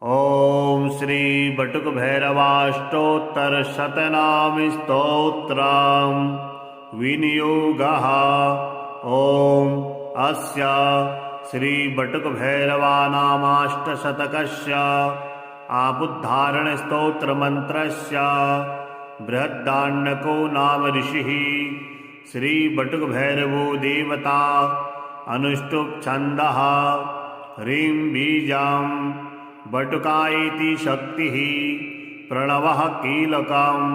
ॐ श्री बटुक भैरवाष्टोत्तर शतनाम स्तोत्रम् विनियोगः। ॐ अस्य श्री बटुक भैरवानामाष्टशतकस्य आबुद्धारण स्तोत्र मंत्रस्य बृहदान्नको नाम ऋषिः श्री बटुक भैरवो देवता अनुष्टुप् छन्दः ह्रीं बीजं बटुकायेति शक्तिः प्रणवः कीलकम्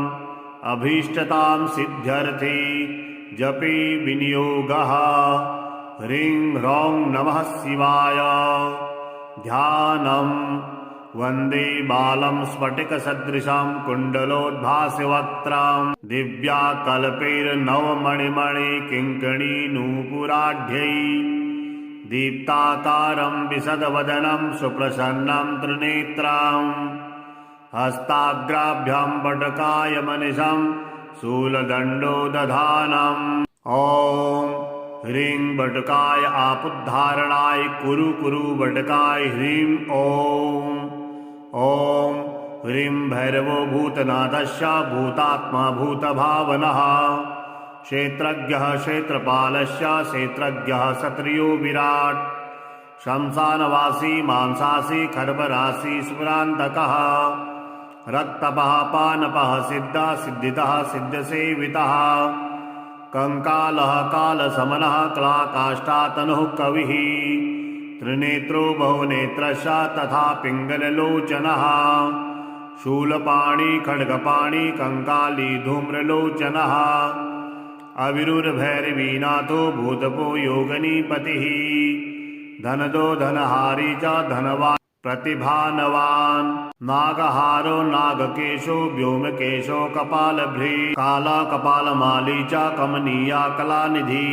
अभीष्टतां सिद्ध्यर्थे जपे विनियोगः। ह्रीं ह्रौं नमः शिवाय। ध्यानं वन्दे बालं स्फटिकसदृशं कुण्डलोद्भासवक्त्रं दिव्याकल्पैर्नवमणिमणि किङ्कणीनूपुराढ्यै दीप्ताकारं विशदवदनं सुप्रसन्नं त्रिनेत्रं हस्ताग्राभ्यां बटकाय मनिषं शूलदण्डो दधानम्। ॐ ह्रीं बटकाय आपुद्धारणाय कुरु कुरु बटकाय ह्रीं ॐ ह्रीं भैरवो भूतनाथस्य भूतात्मा भूतभावनः क्षेत्रज्ञः क्षेत्रपालस्य क्षेत्रज्ञः क्षत्रियो विराट् शंसानवासी मांसासी खर्वरासी स्मरान्तकः रक्तपः पानपः सिद्धः सिद्धितः सिद्धसेवितः कंकालः कालसमनः क्लाकाष्ठातनुः कविः त्रिनेत्रो बहुनेत्रश्च तथा पिङ्गललोचनः शूलपाणि खड्गपाणि कंकाली धूम्रलोचनः अविरुर्भैरवीनाथो भूतपो योगनीपतिः धनदो धनहारी च धनवान् प्रतिभानवान् नागहारो नागकेशो व्योमकेशो कपालभ्री काला कपालमाली च कमनीया कलानिधि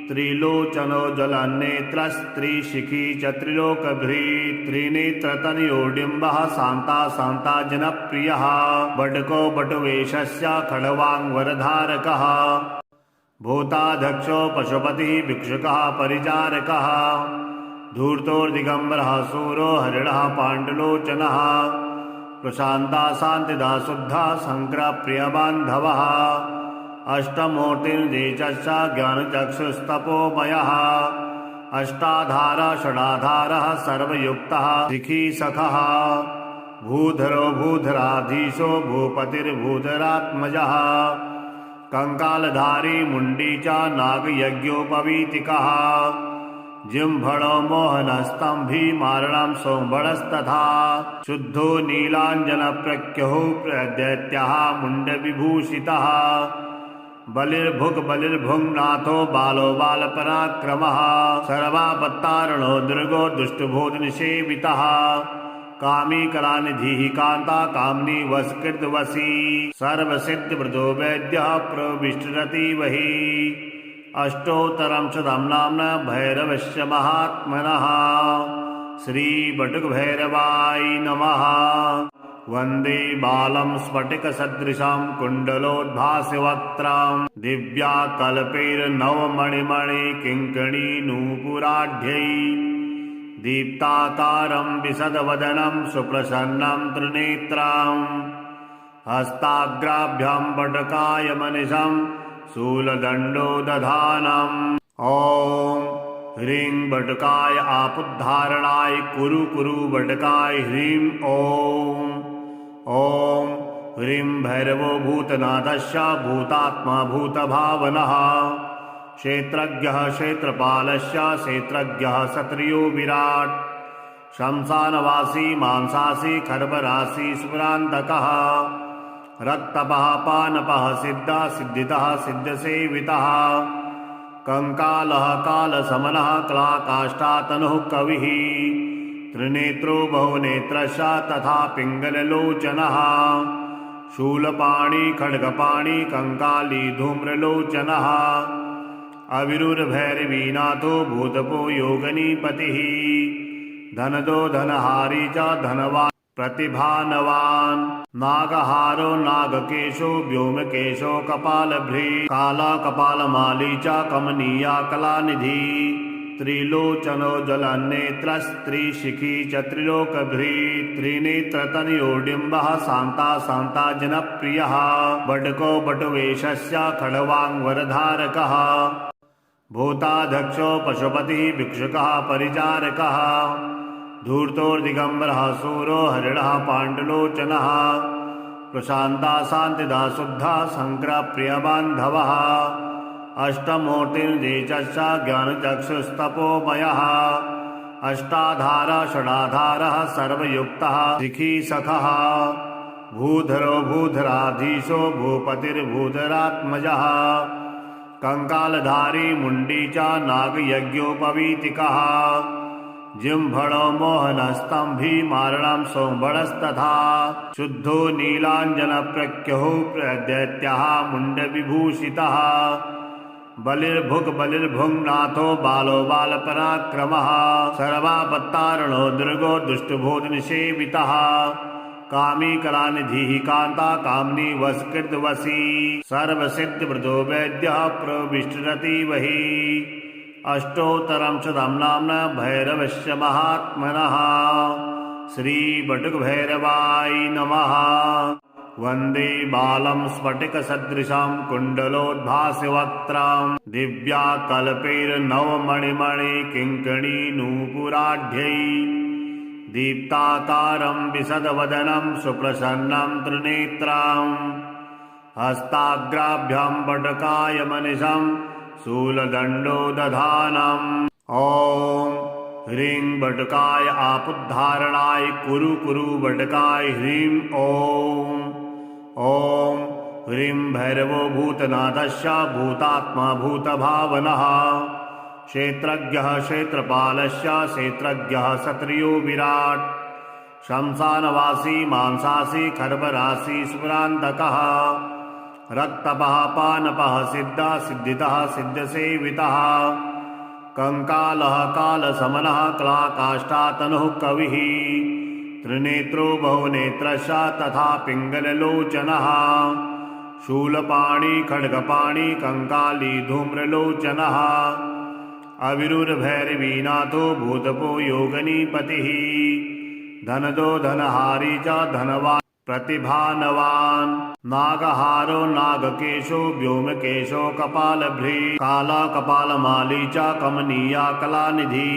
त्रिलोचनो जलनेत्रस्त्रिशिखी च त्रिलोकभ्री त्रिनेत्रतनयोडिम्बः शान्ता शान्ता जनप्रियः बटको बटुवेशस्य खड्वाङ्वरधारकः भूताध्यक्षो पशुपतिः भिक्षुकः परिचारकः धूर्तोर्दिगम्बरः सूरो हरिणः पाण्डुलोचनः प्रशान्ता शान्तिदा शुद्धः शङ्करप्रियबान्धवः अष्टमूर्तिर्देशश्च ज्ञानचक्षुस्तपोमयः अष्टाधारः षडाधारः सर्वयुक्तः शिखी सखः भूधरो भूधराधीशो भूपतिर्भूधरात्मजः कंकालधारी मुंडी च नागयज्ञोपवीतिकः जिह्वणो मोहनस्तंभी मारणं सोमबळस्तथा शुद्धो नीलाञ्जनप्रख्यो प्रदैत्यः मुण्डविभूषितः बलिर्भुङ्नाथो बालो बालपराक्रमः सर्वापत्तारणो दुर्गो दुष्टभोजनसेवितः कामी कलानिधिः कान्ता कामनी वसकृतवसी सर्वसिद्धवृतो वैद्यः प्रविष्टरतिवहि अष्टोत्तरं शतं नाम्ना भैरवस्य महात्मनः श्रीबटुकभैरवाय नमः। वन्दे बालं स्फटिकसदृशं कुण्डलोद्भासवक्त्रं दिव्याकल्पैर्नवमणिमणि किङ्कणीनूपुराढ्यै दीप्ताकारं विशदवदनं सुप्रसन्नं त्रिनेत्रं हस्ताग्राभ्यां बटकाय मनिषं शूलदण्डो दधानम्। ॐ ह्रीं बटकाय आपुद्धारणाय कुरु कुरु बटकाय ह्रीं ॐ ह्रीं भैरवो भूतनाथस्य भूतात्मा भूतभावनः क्षेत्रज्ञः क्षेत्रपालस्य क्षेत्रज्ञः क्षत्रियो विराट् शंसानवासी मांसासी खर्वरासी स्मरान्तकः रक्तपः पानपः सिद्धः सिद्धितः सिद्धसेवितः कंकालः कालसमनः क्लाकाष्ठातनुः कविः त्रिनेत्रो बहुनेत्रश्च तथा पिङ्गललोचनः शूलपाणि खड्गपाणि कंकाली धूम्रलोचनः अविरुर्भैरवीनाथो भूतपो योगनीपतिः धनदो धनहारी च धनवान् प्रतिभानवान् नागहारो नागकेशो व्योमकेशो कपालभ्री काला कपालमाली च कमनीया कलानिधि त्रिलोचनो जलनेत्रस्त्रिशिखी च त्रिलोकभ्री त्रिनेत्रतनयोडिम्बः शान्ता शान्ता जनप्रियः बटको बटवेशस्य खड्वाङ्गवरधारकः भूताध्यक्षो पशुपतिः भिक्षुकः परिचारकः धूर्तोर्दिगम्बरः सूरो हरिणः पाण्डुलोचनः प्रशान्ता शान्तिदा शुद्धा शङ्करप्रियबान्धवः अष्टमूर्तिर्देशश्च ज्ञानचक्षुस्तपोमयः अष्टाधारः षडाधारः सर्वयुक्तः शिखी सखः भूधरो भूधराधीशो भूपतिर्भूधरात्मजः कंकालधारी मुंडी च नागयज्ञोपवीतिकः जिह्वणो मोहनस्तंभी मारणं सोमबड़स्तथा शुद्धो नीलाञ्जनप्रख्यः प्रदैत्यः मुण्डविभूषितः बलिर्भुङ्नाथो बालो बालपराक्रमः सर्वापत्तारणो दुर्गो दुष्टभोजनसेवितः कामी कलानिधिः कान्ता कामनी वस्कृतवसी सर्वसिद्धवृतो वैद्यः प्रविष्टरतिवहि अष्टोत्तरं शतं नाम्ना भैरवस्य महात्मनः श्रीबटुकभैरवाय नमः। वन्दे बालं स्फटिकसदृशं कुण्डलोद्भासवक्त्रं दिव्याकल्पैर्नवमणिमणिकिङ्कणीनूपुराढ्यै दीप्ताकारं विशदवदनं सुप्रसन्नं त्रिनेत्रं हस्ताग्राभ्यां बटकायमनिशं शूलदण्डो दधानम् ॐ ह्रीं बटकाय आपुद्धारणाय कुरु कुरु बटकाय ह्रीं ॐ ह्रीं भैरवो भूतनाथस्य भूतात्मा भूतभावनः क्षेत्रज्ञः क्षेत्रपालस्य क्षेत्रज्ञः क्षत्रियो विराट् शंसानवासी मांसासी खर्वरासी स्मरान्तकः रक्तपः पानपः सिद्धः सिद्धितः सिद्धसेवितः कंकालः कालसमनः क्लाकाष्ठातनुः कविः त्रिनेत्रो बहुनेत्रश्च तथा पिङ्गललोचनः शूलपाणि खड्गपाणि कंकाली धूम्रलोचनः अविरुरभैरवीनाथो भूतपो योगनीपतिः धनदो धनहारी च धनवान् प्रतिभानवान् नागहारो नागकेशो व्योमकेशो कपालभ्री काला कपालमाली च कमनीया कलानिधि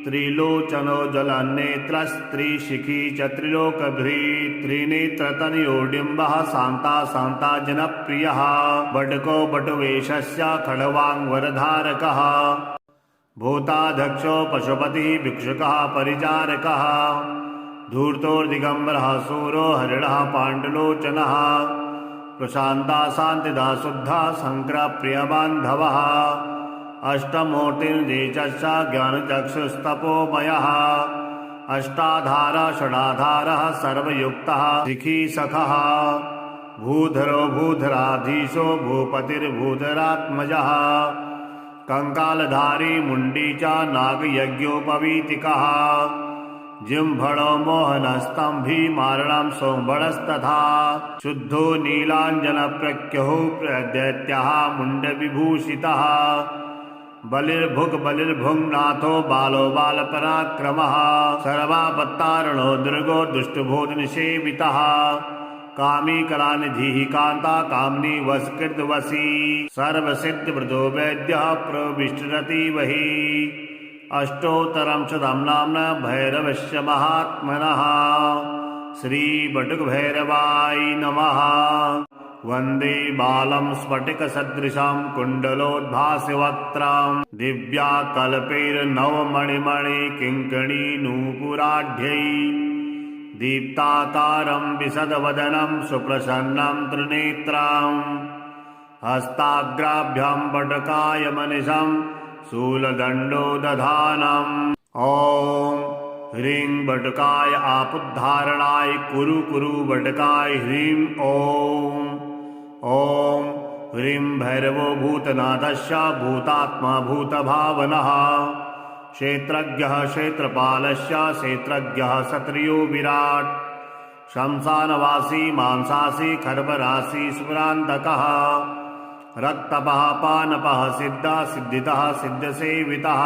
त्रिलोचनो जलनेत्रस्त्रिशिखी च त्रिलोकभ्री त्रिनेत्रतनयोडिम्बः शान्ता शान्ता जनप्रियः बटको बटवेशस्य खड्वाङ्गवरधारकः भूताध्यक्षो पशुपतिः भिक्षुकः परिचारकः धूर्तोर्दिगम्बरः सूरो हरिणः पाण्डुलोचनः प्रशान्ता शान्तिदा शुद्धा शङ्करप्रियबान्धवः अष्टमूर्तिर्देशश्च ज्ञानचक्षुस्तपोमयः अष्टाधारः षडाधारः सर्वयुक्तः शिखी सखः भूधरो भूधराधीशो भूपतिर्भूधरात्मजः कंकालधारी मुंडी च नागयज्ञोपवीतिकः जिह्वणो मोहनस्तंभी मारणं सोमबड़स्तथा शुद्धो नीलाञ्जनप्रख्यः प्रदैत्यः मुण्डविभूषितः बलिर्भुङ्नाथो बालो बालपराक्रमः सर्वापत्तारणो दुर्गो दुष्टभोजनसेवितः कामी कलानिधिः कान्ता कामनी वस्कृतवसी सर्वसिद्धवृतो वैद्यः प्रविष्टरतिवहि अष्टोत्तरं शतं नाम्ना भैरवस्य महात्मनः श्रीबटुकभैरवाय नमः। वन्दे बालं स्फटिकसदृशं कुण्डलोद्भासवक्त्रं दिव्याकल्पैर्नवमणिमणिकिङ्कणीनूपुराढ्यै दीप्ताकारं विशदवदनं सुप्रसन्नं त्रिनेत्रं हस्ताग्राभ्यां बटकायमनिशं शूलदण्डो दधानम् ॐ ह्रीं बटकाय आपुद्धारणाय कुरु कुरु बटकाय ह्रीं ॐ ह्रीं भैरवो भूतनाथस्य भूतात्मा भूतभावनः क्षेत्रज्ञः क्षेत्रपालस्य क्षेत्रज्ञः क्षत्रियो विराट् शंसानवासी मांसासी खर्वरासी स्मरान्तकः रक्तपः पानपः सिद्धः सिद्धितः सिद्धसेवितः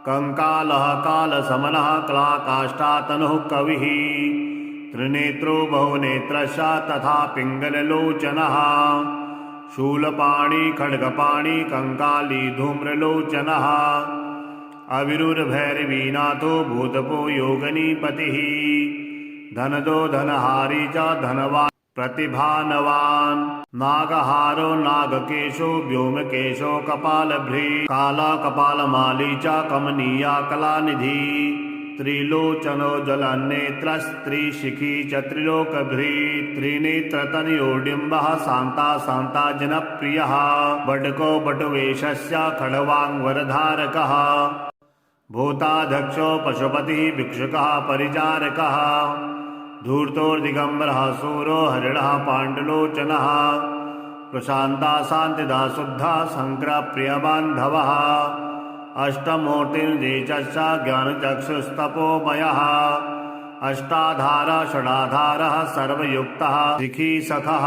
कंकालः कालसमनः क्लाकाष्ठातनुः कविः त्रिनेत्रो बहुनेत्रश्च तथा पिङ्गललोचनः शूलपाणी खड्गपाणी कंकाली धूम्रलोचनः अविरुर्भैरवीनाथो भूतपो योगनीपतिः धनदो धनहारी च धनवान् प्रतिभानवान् नागहारो नागकेशो व्योमकेशो कपालभ्री काला कपालमाली च कमनीया कलानिधि त्रिलोचनो जलनेत्रस्त्रिशिखी च त्रिलोकभ्री त्रिनेत्रतनयोडिम्बः शान्ता शान्ता जनप्रियः बटको बटवेशस्य खड्वाङ्वरधारकः भूताध्यक्षो पशुपतिः भिक्षुकः परिचारकः धूर्तोर्दिगम्बरः सूरो हरिणः पाण्डुलोचनः प्रशान्ता शान्तिदा शुद्धः शङ्करप्रियबान्धवः अष्टमूर्तिर्देचश्च ज्ञानचक्षुस्तपोमयः अष्टाधारः षडाधारः सर्वयुक्तः शिखी सखः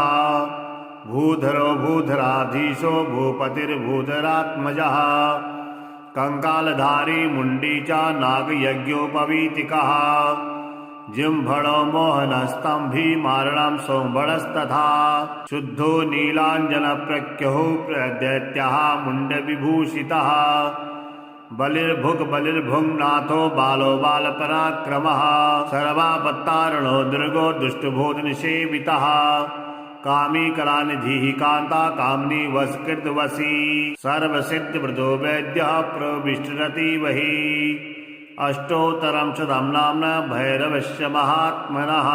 भूधरो भूधराधीशो भूपतिर्भूधरात्मजः कंकालधारी मुंडी च नागयज्ञोपवीतिकः जिह्वणो मोहनस्तंभी मारणं सोमबळस्तथा शुद्धो नीलाञ्जनप्रख्यः दैत्यः मुण्डविभूषितः बलिर्भुङ्नाथो बालो बालपराक्रमः सर्वापत्तारणो दुर्गो दुष्टभूतनिषेवितः कामी कलानिधिः कान्ता कामनी वसकृतवसी सर्वसिद्धवृदो वैद्यः प्रविष्टरति वही अष्टोत्तरं शतं नाम्ना भैरवस्य महात्मनः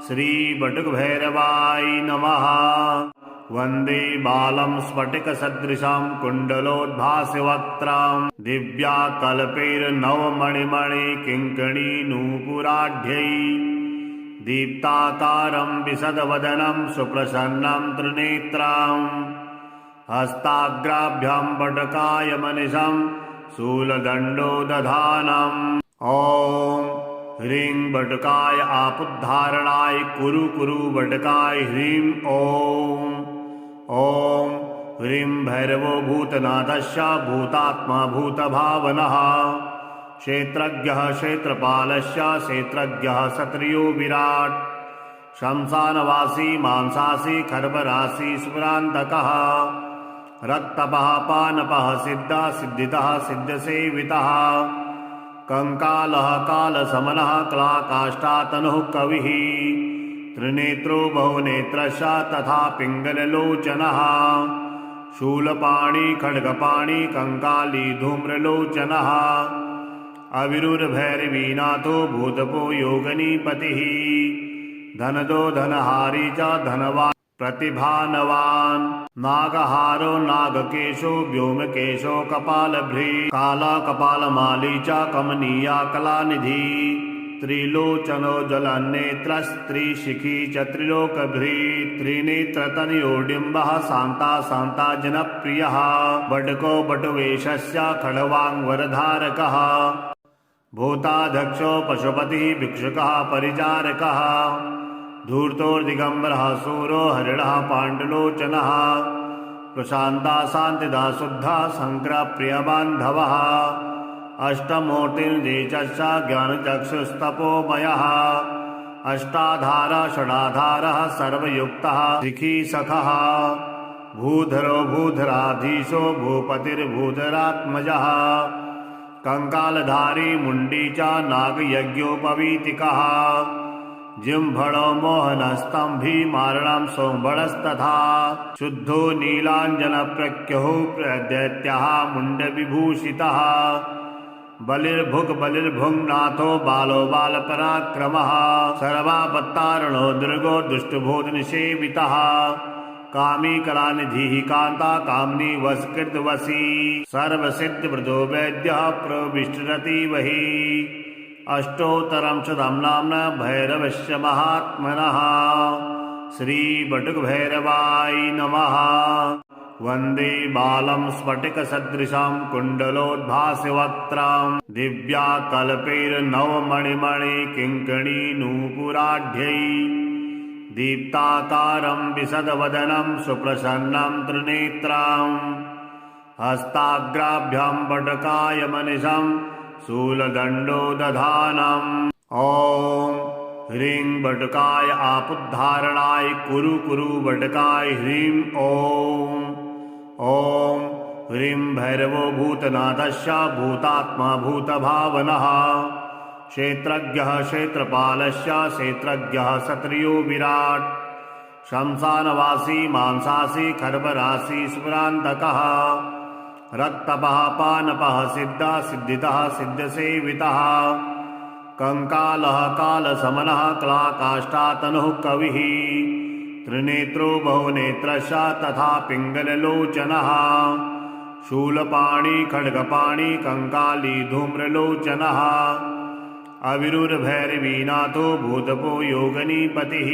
श्रीबटुकभैरवाय नमः। वन्दे बालं स्फटिकसदृशं कुण्डलोद्भासवक्त्रं दिव्याकल्पैर्नवमणिमणिकिङ्कणीनूपुराढ्यै दीप्ताकारं विशदवदनं सुप्रसन्नं त्रिनेत्रं हस्ताग्राभ्यां बटकाय मनिषं शूलदण्डो दधानम्। ॐ ह्रीं बटकाय आपुद्धारणाय कुरु कुरु बटकाय ह्रीं ॐ ह्रीं भैरवो भूतनाथस्य भूतात्मा भूतभावनः क्षेत्रज्ञः क्षेत्रपालस्य क्षेत्रज्ञः क्षत्रियो विराट् शंसानवासी मांसासी खर्वरासी स्मरान्तकः रक्तपः पानपः सिद्धः सिद्धितः सिद्धसेवितः कंकालः कालसमनः क्लाकाष्ठातनुः कविः त्रिनेत्रो बहुनेत्रश्च तथा पिङ्गललोचनः शूलपाणी खड्गपाणी कंकाली धूम्रलोचनः अविरुर्भैरवीनाथो भूतपो योगनीपतिः धनदो धनहारी च धनवान् प्रतिभानवान् नागहारो नागकेशो व्योमकेशो कपालभ्री काला कपालमाली च कमनीया कलानिधि त्रिलोचनो जलनेत्रस्त्रिशिखी च त्रिलोकभ्री त्रिनेत्रतनयोडिम्बः शान्ता शान्ता जनप्रियः बटको बटवेशस्य खड्वाङ्वरधारकः भूताध्यक्षो पशुपतिः भिक्षुकः परिचारकः धूर्तोर्दिगम्बरः सूरो हरिणः पाण्डुलोचनः प्रशान्ता शान्तिदा शुद्धः शङ्करप्रियबान्धवः अष्टमूर्तिर्देचश्च ज्ञानचक्षुस्तपोमयः अष्टाधारः षडाधारः सर्वयुक्तः शिखी सखः भूधरो भूधराधीशो भूपतिर्भूधरात्मजः कंकालधारी मुंडी च नागयज्ञोपवीतिकः जिह्वणो मोहनस्तंभी मारणं सोमबळस्तथा शुद्धो नीलाञ्जनप्रख्यः दैत्यः मुण्डविभूषितः बलिर्भुङ्नाथो बालो बालपराक्रमः सर्वापत्तारणो दुर्गो दुष्टभूतनिषेवितः कामी कलानिधिः कान्ता कामनी वसकृतवसी सर्वसिद्धवृदो वैद्यः प्रविष्टरति वही अष्टोत्तरं शतं नाम्ना भैरवस्य महात्मनः श्रीबटुकभैरवाय नमः। वन्दे बालं स्फटिकसदृशं कुण्डलोद्भासवक्त्रं दिव्याकल्पैर्नवमणिमणिकिङ्कणीनूपुराढ्यै दीप्ताकारं विशदवदनं सुप्रसन्नं त्रिनेत्रं हस्ताग्राभ्यां वटकायमनिशं शूलदण्डो दधानम् ॐ ह्रीं वटकाय आपुद्धारणाय कुरु कुरु वटकाय ह्रीं ॐ ह्रीं भैरवो भूतनाथस्य भूतात्मा भूतभावनः क्षेत्रज्ञः क्षेत्रपालस्य क्षेत्रज्ञः क्षत्रियो विराट् शंसानवासी मांसासी खर्वरासी स्मरान्तकः रक्तपः पानपः सिद्धः सिद्धितः सिद्धसेवितः कंकालः कालसमनः क्लाकाष्ठातनुः कविः त्रिनेत्रो बहुनेत्रश्च तथा पिङ्गललोचनः शूलपाणि खड्गपाणि कंकाली धूम्रलोचनः अविरुर्भैरवीनाथो भूतपो योगनीपतिः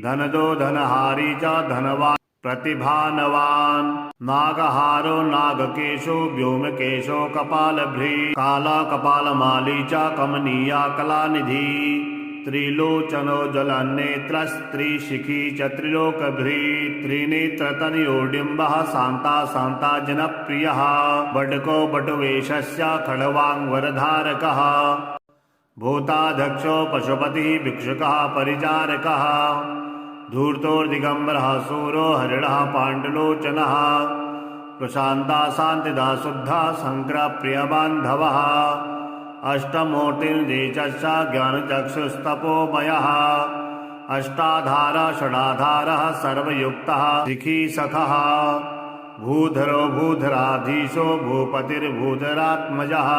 धनदो धनहारी च धनवान् प्रतिभानवान् नागहारो नागकेशो व्योमकेशो कपालभ्री काला कपालमाली च कमनीया कलानिधि त्रिलोचनो जलनेत्रस्त्रिशिखी च त्रिलोकभ्री त्रिनेत्रतनयोडिम्बः शान्ता शान्ता जनप्रियः बटको बटवेशस्य खड्वाङ्वरधारकः भूताध्यक्षो पशुपतिः भिक्षुकः परिचारकः धूर्तोर्दिगम्बरः सूरो हरिणः पाण्डुलोचनः प्रशान्ता शान्तिदा शुद्धः शङ्करप्रियबान्धवः अष्टमूर्तिर्देशश्च ज्ञानचक्षुस्तपोमयः अष्टाधारः षडाधारः सर्वयुक्तः शिखी सखः भूधरो भूधराधीशो भूपतिर्भूधरात्मजः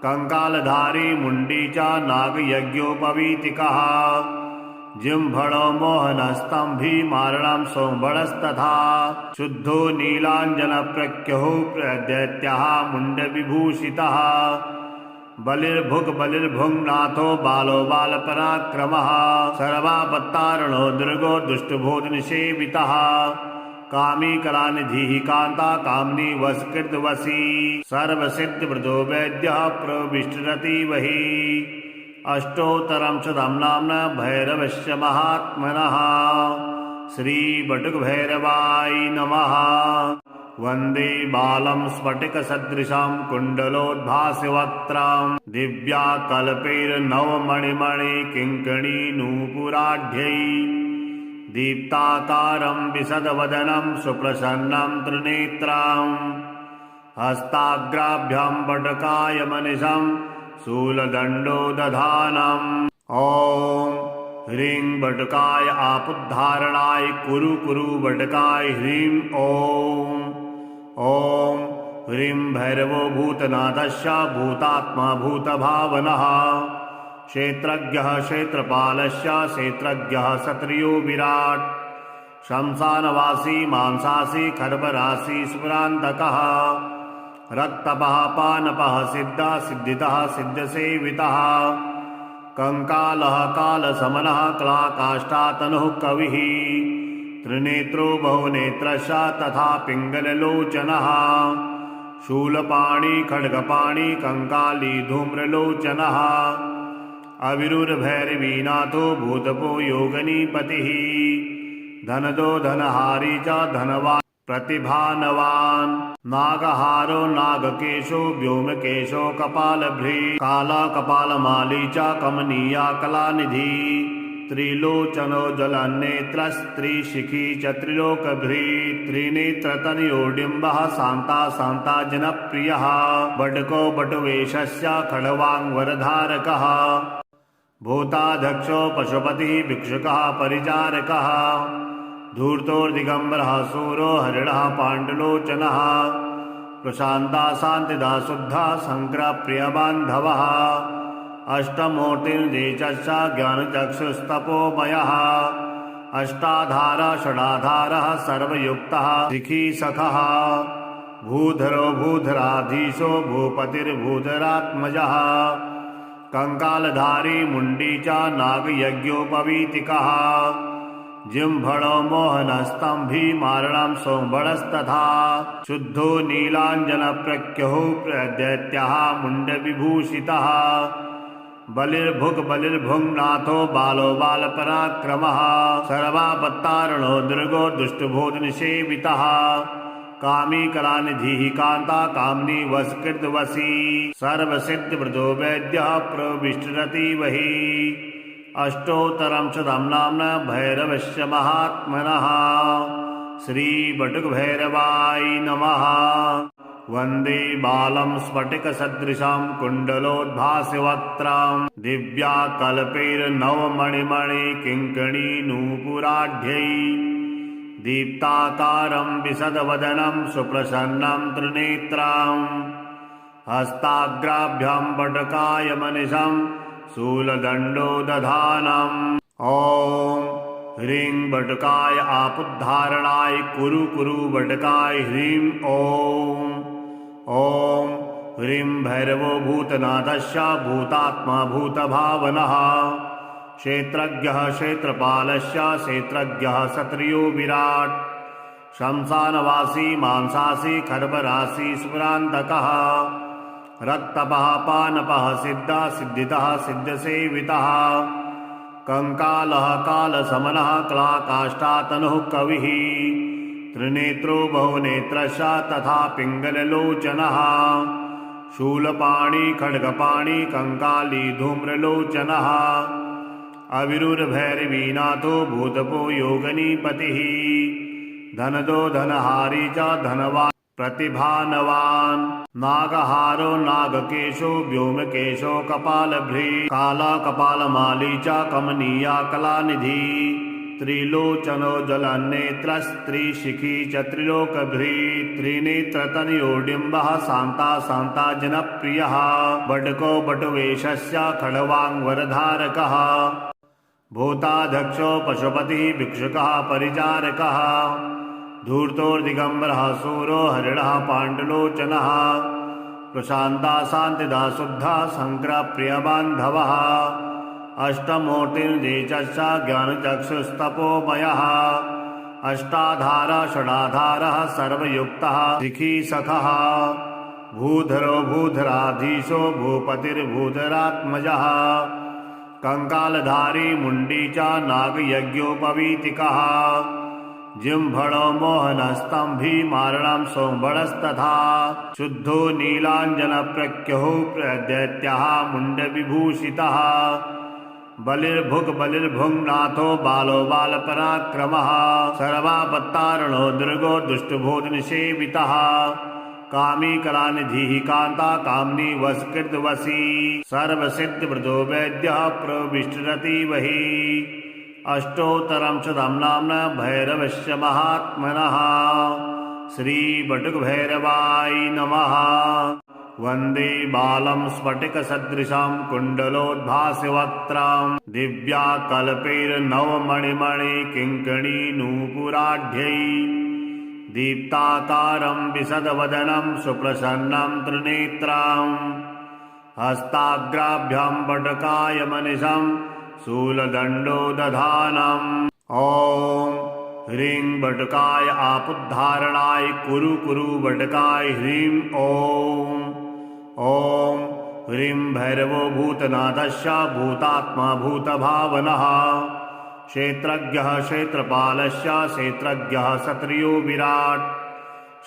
कंकालधारी मुंडी च नागयज्ञोपवीतिकः जिह्वणो मोहनस्तंभी मारणं सोमबलस्तथा शुद्धो नीलाञ्जनप्रख्यो दैत्यः मुण्डविभूषितः बलिर्भुङ्नाथो बालो बालपराक्रमः सर्वापत्तारणो दुर्गो दुष्टभोजनसेवितः कामी कलानिधिः कान्ता कामनी वसकृतवसी सर्वसिद्धवृदो वैद्यः प्रविष्टरतिवहि अष्टोत्तरं शतं नाम्ना भैरवस्य महात्मनः श्रीबटुकभैरवाय नमः। वन्दे बालं स्फटिकसदृशं कुण्डलोद्भासवक्त्रं दिव्याकल्पैर्नवमणिमणिकिङ्कणीनूपुराढ्यै दीप्ताकारं विशदवदनं सुप्रसन्नं त्रिनेत्रं हस्ताग्राभ्यां वटकायमनिशं शूलदण्डो दधानम् ॐ ह्रीं वटकाय आपुद्धारणाय कुरु कुरु वटकाय ह्रीं ॐ ह्रीं भैरवो भूतनाथस्य भूतात्मा भूतभावनः क्षेत्रज्ञः क्षेत्रपालस्य क्षेत्रज्ञः क्षत्रियो विराट् शंसानवासी मांसासी खर्वरासी स्मरान्तकः रक्तपः पानपः सिद्धः सिद्धितः सिद्धसेवितः कंकालः कालसमनः क्लाकाष्ठातनुः कविः त्रिनेत्रो बहुनेत्रश्च तथा पिङ्गललोचनः शूलपाणि खड्गपाणि कंकाली धूम्रलोचनः अविरुर्भैरवीनाथो भूतपो योगनीपतिः धनदो धनहारी च धनवान् प्रतिभानवान् नागहारो नागकेशो व्योमकेशो कपालभ्री काला कपालमाली च कमनीया कलानिधि त्रिलोचनो जलनेत्रस्त्रिशिखी च त्रिलोकभ्री त्रिनेत्रतनयोडिम्बः शान्ता शान्ता जनप्रियः बटको बटवेशस्य खड्वाङ्वरधारकः भूताध्यक्षो पशुपतिः भिक्षुकः परिचारकः धूर्तोर्दिगम्बरः सूरो हरिणः पाण्डुलोचनः प्रशान्ता शान्तिदा शुद्धः शङ्करप्रियबान्धवः अष्टमूर्तिर्देशश्च ज्ञानचक्षुस्तपोमयः अष्टाधारः षडाधारः सर्वयुक्तः शिखी सखः भूधरो भूधराधीशो भूपतिर्भूधरात्मजः कंकालधारी मुंडी च नागयज्ञोपवीतिकः जिह्वणो मोहनस्तंभी मारणं सोमबलस्तथा शुद्धो नीलाञ्जनप्रख्यो दैत्यः मुण्डविभूषितः बलिर्भुक् बलिर्भुङ्नाथो बालो बालपराक्रमः सर्वापत्तारणो दुर्गो दुष्टभोजनसेवितः कामी कलानिधिः कान्ता कामनी वसकृतवसी सर्वसिद्धवृतो वैद्यः प्रविष्टरतिवहि अष्टोत्तरं शतं नाम्ना भैरवस्य महात्मनः श्रीबटुकभैरवाय नमः। वन्दे बालं स्फटिकसदृशं कुण्डलोद्भासवक्त्रं दिव्याकल्पैर्नवमणिमणिकिङ्कणीनूपुराढ्यै दीप्ताकारं विशदवदनं सुप्रसन्नं त्रिनेत्रं हस्ताग्राभ्यां बटकाय मनिषं शूलदण्डो दधानम्। ॐ ह्रीं बटकाय आपुद्धारणाय कुरु कुरु बटकाय ह्रीं ॐ ह्रीं भैरवो भूतनाथस्य भूतात्मा भूतभावनः क्षेत्रज्ञः क्षेत्रपालस्य क्षेत्रज्ञः क्षत्रियो विराट् शंसानवासी मांसासी खर्वरासी स्मरान्तकः रक्तपः पानपः सिद्धः सिद्धितः सिद्धसेवितः कंकालः कालसमनः क्लाकाष्ठातनुः कविः त्रिनेत्रो बहुनेत्रश्च तथा पिङ्गललोचनः शूलपाणि खड्गपाणि कंकाली धूम्रलोचनः अविरुरभैरवीनाथो भूतपो योगनीपतिः धनदो धनहारी च धनवान् प्रतिभानवान् नागहारो नागकेशो व्योमकेशो कपालभ्री काला कपालमाली च कमनीया कलानिधि त्रिलोचनो जलनेत्रस्त्रिशिखी च त्रिलोकभ्री त्रिनेत्रतनयोडिम्बः शान्ता शान्ता जनप्रियः बटको बटुवेशस्य खड्वाङ्वरधारकः भूताध्यक्षो पशुपतिः भिक्षुकः परिचारकः धूर्तोर्दिगम्बरः सूरो हरिणः पाण्डुलोचनः प्रशान्ता शान्तिदा शुद्धः शङ्करप्रियबान्धवः अष्टमूर्तिर्देचश्च ज्ञानचक्षुस्तपोमयः अष्टाधारः षडाधारः सर्वयुक्तः शिखीसखः भूधरो भूधराधीशो भूपतिर्भूधरात्मजः कंकालधारी मुण्डी च नागयज्ञोपवीतिकः जिह्वणो मोहनस्तं भीमार्णं सोमबलस्तथा शुद्धो नीलाञ्जनप्रख्यो प्रदैत्यः मुण्डविभूषितः बलिर्भुक् बलिर्भुङ्नाथो बालो बालपराक्रमः सर्वापत्तारणो दुर्गो दुष्टभोजनसेवितः कामी कलानिधिः कान्ता कामनी वसकृतवसी सर्वसिद्धवृतो वैद्यः प्रविष्टरतिवहि अष्टोत्तरं शतं नाम्ना भैरवस्य महात्मनः श्रीबटुकभैरवाय नमः। वन्दे बालं स्फटिकसदृशं कुण्डलोद्भासवक्त्रं दिव्याकल्पैर्नवमणिमणिकिङ्कणीनूपुराढ्यै दीप्ताकारं विशदवदनं सुप्रसन्नं त्रिनेत्रं हस्ताग्राभ्यां बटकाय मनिषं शूलदण्डो दधानम्। ॐ ह्रीं बटकाय आपुद्धारणाय कुरु कुरु बटकाय ह्रीं ॐ ह्रीं भैरवो भूतनाथस्य भूतात्मा भूतभावनः क्षेत्रज्ञः क्षेत्रपालस्य क्षेत्रज्ञः क्षत्रियो विराट्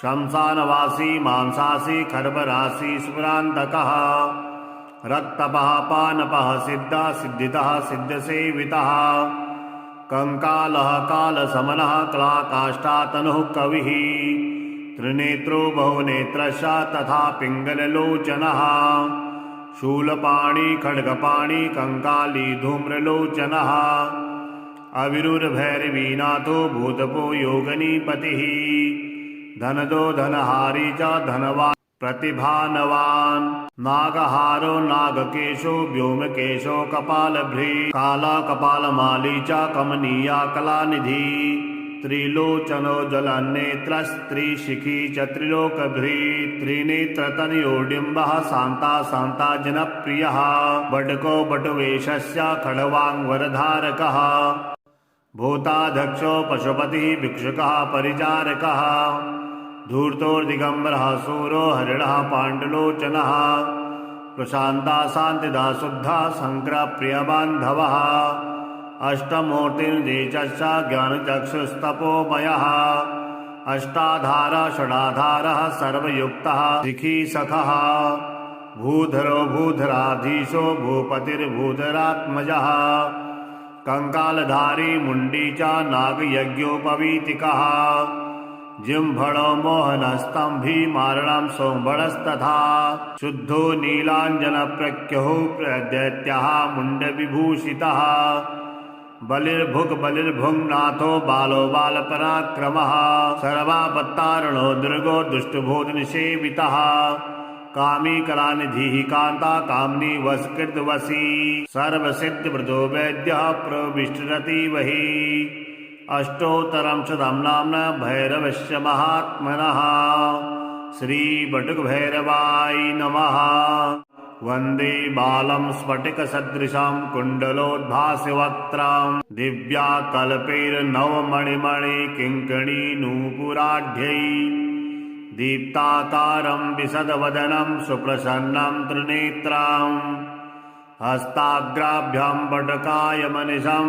शंसानवासी मांसासी खर्वरासी स्मरान्तकः रक्तपः पानपः सिद्धः सिद्धितः सिद्धसेवितः कंकालः कालसमनः क्लाकाष्ठातनुः कविः त्रिनेत्रो बहुनेत्रश्च तथा पिङ्गललोचनः शूलपाणि खड्गपाणि कंकाली धूम्रलोचनः अविरुरभैरवीनाथो भूतपो योगनीपतिः धनदो धनहारी च धनवान् प्रतिभानवान् नागहारो नागकेशो व्योमकेशो कपालभ्री काला कपालमाली च कमनीया कलानिधि त्रिलोचनो जलनेत्रस्त्रिशिखी च त्रिलोकभ्री त्रिनेत्रतनयोडिम्बः शान्ता शान्ता जनप्रियः बटको बटुवेशस्य खड्वाङ्वरधारकः भूताध्यक्षो पशुपतिः भिक्षुकः परिचारकः धूर्तोर्दिगम्बरः सूरो हरिणः पाण्डुलोचनः प्रशान्ता शान्तिदा शुद्धा शङ्करप्रियबान्धवः अष्टमूर्तिर्देशश्च ज्ञानचक्षुस्तपोमयः अष्टाधार षडाधारः सर्वयुक्तः शिखी सखः भूधरो भूधराधीशो भूपतिर्भूधरात्मजः कंकालधारी मुंडी च नागयज्ञोपवीतिकः जिह्वणो मोहनस्तंभी मारणं सोमबलस्तथा शुद्धो नीलाञ्जनप्रख्यो प्रदैत्यः मुण्डविभूषितः बलिर्भुङ्नाथो बालो बालपराक्रमः सर्वापत्तारणो दुर्गो दुष्टभूतनिषेवितः कामी कलानिधिः कान्ता कामनी वसकृतवसी सर्वसिद्धवृतो वैद्यः प्रविष्टरतिवहि अष्टोत्तरं शतं नाम्ना भैरवस्य महात्मनः श्रीबटुकभैरवाय नमः। वन्दे बालं स्फटिकसदृशं कुण्डलोद्भासवक्त्रं दिव्याकल्पैर्नवमणिमणिकिङ्कणीनूपुराढ्यै दीप्ताकारं विशदवदनं सुप्रसन्नं त्रिनेत्रं हस्ताग्राभ्यां बटकाय मनिषं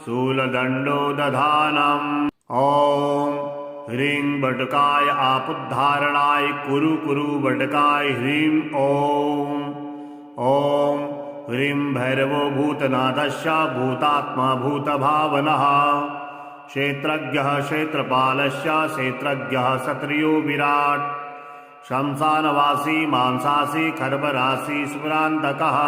शूलदण्डो दधानम् ॐ ह्रीं बटकाय आपुद्धारणाय कुरु कुरु बटकाय ह्रीं ॐ ह्रीं भैरवो भूतनाथस्य भूतात्मा भूतभावनः क्षेत्रज्ञः क्षेत्रपालस्य क्षेत्रज्ञः क्षत्रियो विराट् शंसानवासी मांसासी खर्बरासी स्मरान्तकः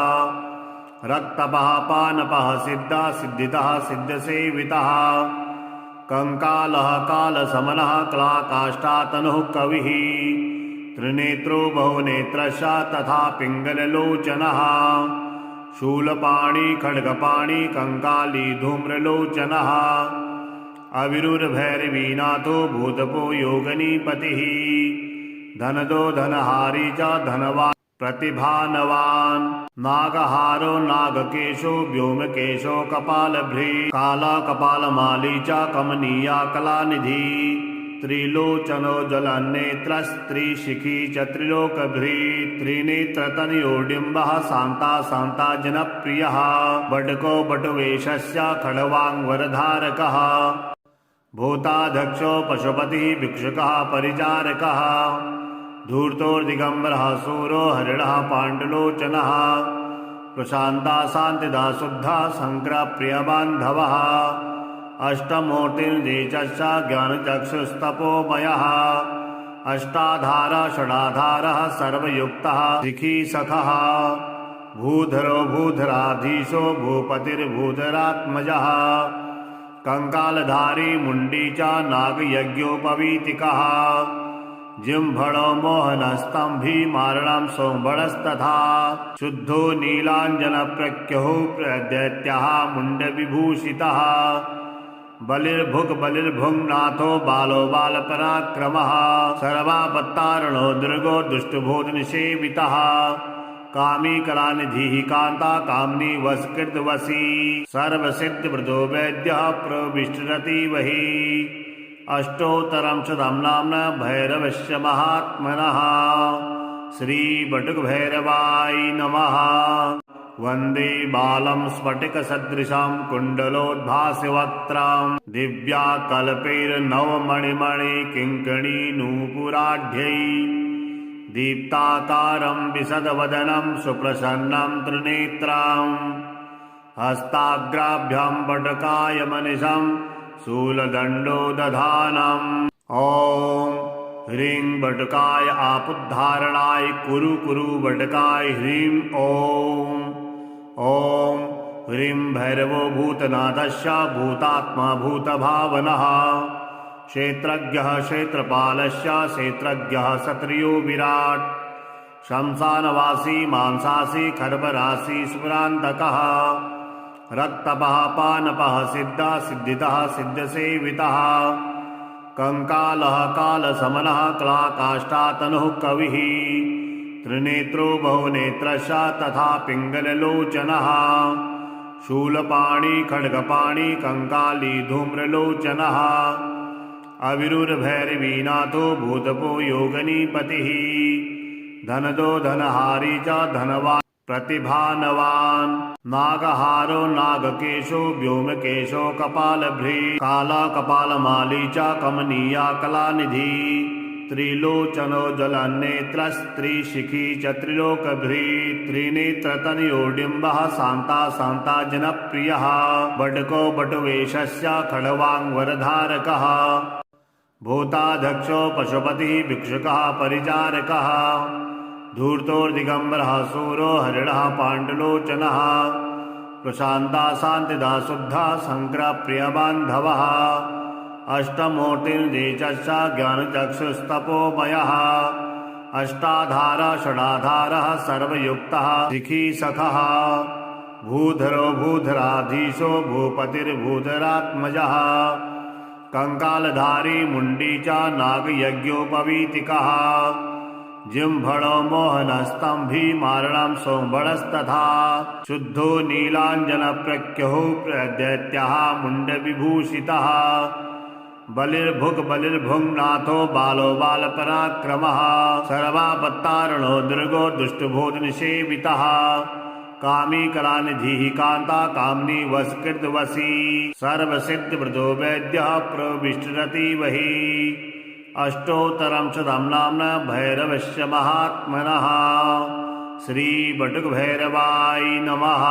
रक्तपः पानपः सिद्धः सिद्धितः सिद्धसेवितः कंकालः कालसमनः क्लाकाष्ठातनुः कविः त्रिनेत्रो बहुनेत्रश्च तथा पिङ्गललोचनः शूलपाणि खड्गपाणि कंकाली धूम्रलोचनः अविरुर्भैरवीनाथो भूतपो योगनीपतिः धनदो धनहारी च धनवान् प्रतिभानवान् नागहारो नागकेशो व्योमकेशो कपालभ्री काला कपालमाली च कमनीया कलानिधि त्रिलोचनो जलनेत्रस्त्रिशिखी च त्रिलोकभ्री त्रिनेत्रतनयोडिम्बः शान्ता शान्ता जनप्रियः बटको बटुवेशस्य खड्वाङ्वरधारकः भूताध्यक्षो पशुपतिः भिक्षुकः परिचारकः धूर्तोर्दिगम्बरः सूरो हरिणः पाण्डुलोचनः प्रशान्ता शान्तिदा शुद्धा शङ्करप्रियबान्धवः अष्टमूर्तिर्देशश्च ज्ञानचक्षुस्तपोमयः अष्टाधार षडाधारः सर्वयुक्तः शिखी सखः भूधरो भूधराधीशो भूपतिर्भूधरात्मजः कंकालधारी मुंडी च नागयज्ञोपवीतिकः जिह्वणो मोहनस्तंभी मारणं सोमबलस्तथा शुद्धो नीलाञ्जनप्रख्यो प्रदैत्यः मुण्डविभूषितः बलिर्भुङ्नाथो बालो बालपराक्रमः सर्वापत्तारणो दुर्गो दुष्टभूतनिषेवितः कामी कलानिधिः कान्ता कामनी वसकृतवसी सर्वसिद्धवृतो वैद्यः प्रविष्टरतिवहि अष्टोत्तरं शतं नाम्ना भैरवस्य महात्मनः श्रीबटुकभैरवाय नमः। वन्दे बालं स्फटिकसदृशं कुण्डलोद्भासवक्त्रं दिव्याकल्पैर्नवमणिमणिकिङ्कणीनूपुराढ्यै दीप्ताकारं विशदवदनं सुप्रसन्नं त्रिनेत्रं हस्ताग्राभ्यां बटकाय मनिषं शूलदण्डो दधानम् ॐ ह्रीं बटकाय आपुद्धारणाय कुरु कुरु बटकाय ह्रीं ॐ ह्रीं भैरवो भूतनाथस्य भूतात्मा भूतभावनः क्षेत्रज्ञः क्षेत्रपालस्य क्षेत्रज्ञः क्षत्रियो विराट् शंसानवासी मांसासी खर्बरासी स्मरान्तकः रक्तपः पानपः सिद्धः सिद्धितः सिद्धसेवितः कंकालः कालसमनः क्लाकाष्ठातनुः कविः त्रिनेत्रो बहुनेत्रश्च तथा पिङ्गललोचनः शूलपाणि खड्गपाणि कंकाली धूम्रलोचनः अविरुर्भैरवीनाथो भूतपो योगनीपतिः धनदो धनहारी च धनवान् प्रतिभानवान् नागहारो नागकेशो व्योमकेशो कपालभ्री काला कपालमाली च कमनीया कलानिधि त्रिलोचनो जलनेत्रस्त्रिशिखी च त्रिलोकभ्री त्रिनेत्रतनयोडिम्बः शान्ता शान्ता जनप्रियः बटको बटवेशस्य खड्वाङ्गवरधारकः भूताध्यक्षो पशुपतिः भिक्षुकः परिचारकः धूर्तोर्दिगम्बरः सूरो हरिणः पाण्डुलोचनः प्रशान्ता शान्तिदा शुद्धः शङ्करप्रियबान्धवः अष्टमूर्तिर्निचश्च ज्ञानचक्षुस्तपोमयः अष्टाधारः षडाधारः सर्वयुक्तः शिखी सखः भूधरो भूधराधीशो भूपतिर्भूधरात्मजः कंकालधारी मुंडी च नागयज्ञोपवीतिकः जिह्वणो मोहनस्तंभी मारणं सोमबलस्तथा शुद्धो नीलाञ्जनप्रख्यः प्रदैत्यः मुण्डविभूषितः बलिर्भुङ्नाथो बालो बालपराक्रमः सर्वापत्तारणो दुर्गो दुष्टभोजनसेवितः कामी कलानिधिः कान्ता कामनी वसकृतवसी सर्वसिद्धवृतो वैद्यः प्रविष्टरतिवहि अष्टोत्तरं शतं नाम्ना भैरवस्य महात्मनः। श्रीबटुकभैरवाय नमः।